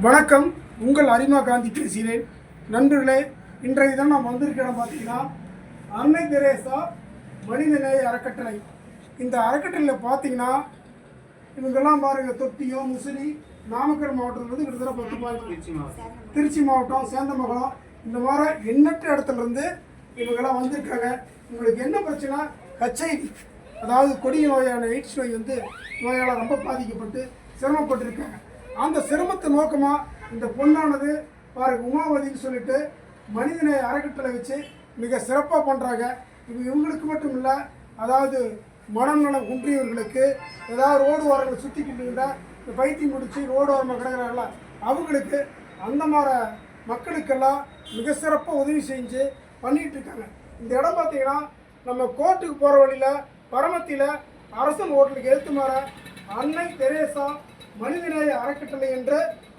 வணக்கம். உங்கள் அரிமா காந்தி பேசுகிறேன். நண்பர்களே, இன்றைய தினம் நாம் வந்திருக்கிற இடம் பார்த்தீங்கன்னா அன்னை தெரேசா மனிதநேய அறக்கட்டளை. இந்த அறக்கட்டளையில் பார்த்தீங்கன்னா இவங்கெல்லாம் பாருங்கள், தொட்டியம், முசிறி, நாமக்கல் மாவட்டத்திலிருந்து கிட்டத்தட்ட 10 திருச்சி மாவட்டம், சேந்தமங்கலம், இந்த மாதிரி எண்ணற்ற இடத்துலேருந்து இவங்கெல்லாம் வந்திருக்காங்க. இவங்களுக்கு என்ன பிரச்சனை? HIV, அதாவது கொடிய நோயான எய்ட்ஸ் நோய் நோயால் ரொம்ப பாதிக்கப்பட்டு சிரமப்பட்டிருக்காங்க. அந்த சிரமத்தை நோக்கமாக இந்த பொண்ணானது பாருங்க, உமாவதின்னு சொல்லிட்டு மனிதநேய அறக்கட்டளை வச்சு மிக சிறப்பாக பண்ணுறாங்க. இவங்களுக்கு மட்டும் இல்லை, அதாவது மனநலம் குன்றியவர்களுக்கு, ஏதாவது ரோடு ஓரங்களை சுற்றிக்கிட்டு இருந்தால் இந்த பைத்தியம் முடிச்சு ரோடு ஓரமாக கிடக்கிறாங்கள அவங்களுக்கு, அந்த மாதிரி மக்களுக்கெல்லாம் மிக சிறப்பாக உதவி செஞ்சு பண்ணிகிட்டு இருக்காங்க. இந்த இடம் பார்த்தீங்கன்னா நம்ம கோர்ட்டுக்கு போகிற வழியில் பரமத்தியில் அரசன் ஹோட்டலுக்கு எடுத்து மாற அன்னை தெரேசா மனிதநேய அறக்கட்டளை என்ற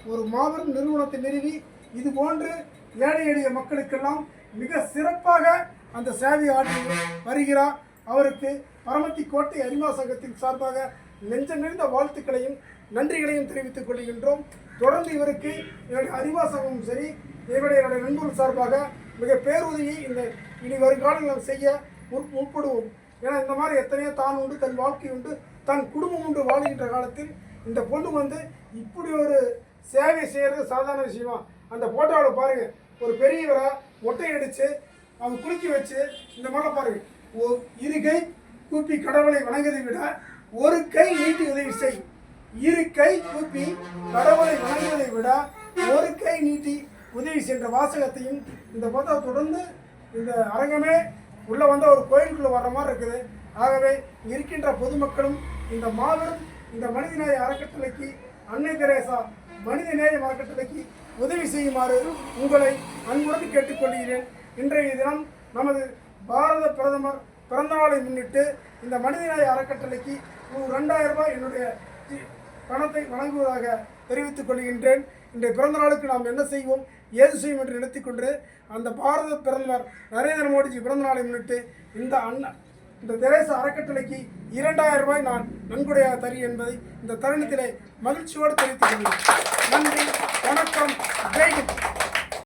ஒரு மாபெரும் நிறுவனத்தை நிறுவி இது போன்று ஏழை எளிய மக்களுக்கெல்லாம் மிக சிறப்பாக அந்த சேவை ஆற்றி வருகிறார். அவருக்கு பரமத்தி கோட்டை அரிமா சங்கத்தின் சார்பாக நெஞ்சம் நிறைந்த வாழ்த்துக்களையும் நன்றிகளையும் தெரிவித்துக் கொள்கின்றோம். தொடர்ந்து இவருக்கு என்னுடைய அரிமா சங்கமும் சரி, என்னுடைய நண்பர்கள் சார்பாக மிக பேருதவியை இனி வருங்காலங்கள் செய்ய முற்படுவோம். ஏன்னா இந்த மாதிரி எத்தனையோ தான் உண்டு, தன் வாழ்க்கை உண்டு, தன் குடும்பம் உண்டு வாழ்கின்ற காலத்தில் இந்த பொண்ணு இப்படி ஒரு சேவை செய்கிறது சாதாரண விஷயமா? அந்த ஃபோட்டோவில் பாருங்கள், ஒரு பெரியவரை மொட்டை அடித்து அவங்க குளிக்க வச்சு இந்த மாதிரி பாருங்கள், இரு கை கூப்பி கடவுளை வணங்குவதை விட ஒரு கை நீட்டி உதவி செய். இரு கை கூப்பி கடவுளை வணங்குவதை விட ஒரு கை நீட்டி உதவி சென்ற வாசகத்தையும் இந்த ஃபோட்டோ தொடர்ந்து இந்த அரங்கமே உள்ளே வந்தால் ஒரு கோயிலுக்குள்ளே வர்ற மாதிரி இருக்குது. ஆகவே இருக்கின்ற பொதுமக்களும் இந்த மாபெரும் இந்த மனிதநேய அறக்கட்டளைக்கு, அன்னை தெரேசா மனிதநேய அறக்கட்டளைக்கு உதவி செய்யுமாறு உங்களை அன்புடன் கேட்டுக்கொள்கிறேன். இன்றைய தினம் நமது பாரத பிரதமர் பிறந்த நாளை முன்னிட்டு இந்த மனிதநேய அறக்கட்டளைக்கு 2000 ரூபாய் என்னுடைய பணத்தை வழங்குவதாக தெரிவித்துக் கொள்கின்றேன். இன்றைய பிறந்த நாளுக்கு நாம் என்ன செய்வோம், ஏது செய்வோம் என்று நினைத்துக்கொண்டு அந்த பாரத பிரதமர் நரேந்திர மோடிஜி பிறந்த நாளை முன்னிட்டு இந்த தெரேசா அறக்கட்டளைக்கு 2000 ரூபாய் நான் நன்கொடையாக தருகிறேன் என்பதை இந்த தருணத்திலே மகிழ்ச்சியோடு தெரிவித்துக் கொள்கிறேன். நன்றி, வணக்கம், ஜெய் ஹிந்த்.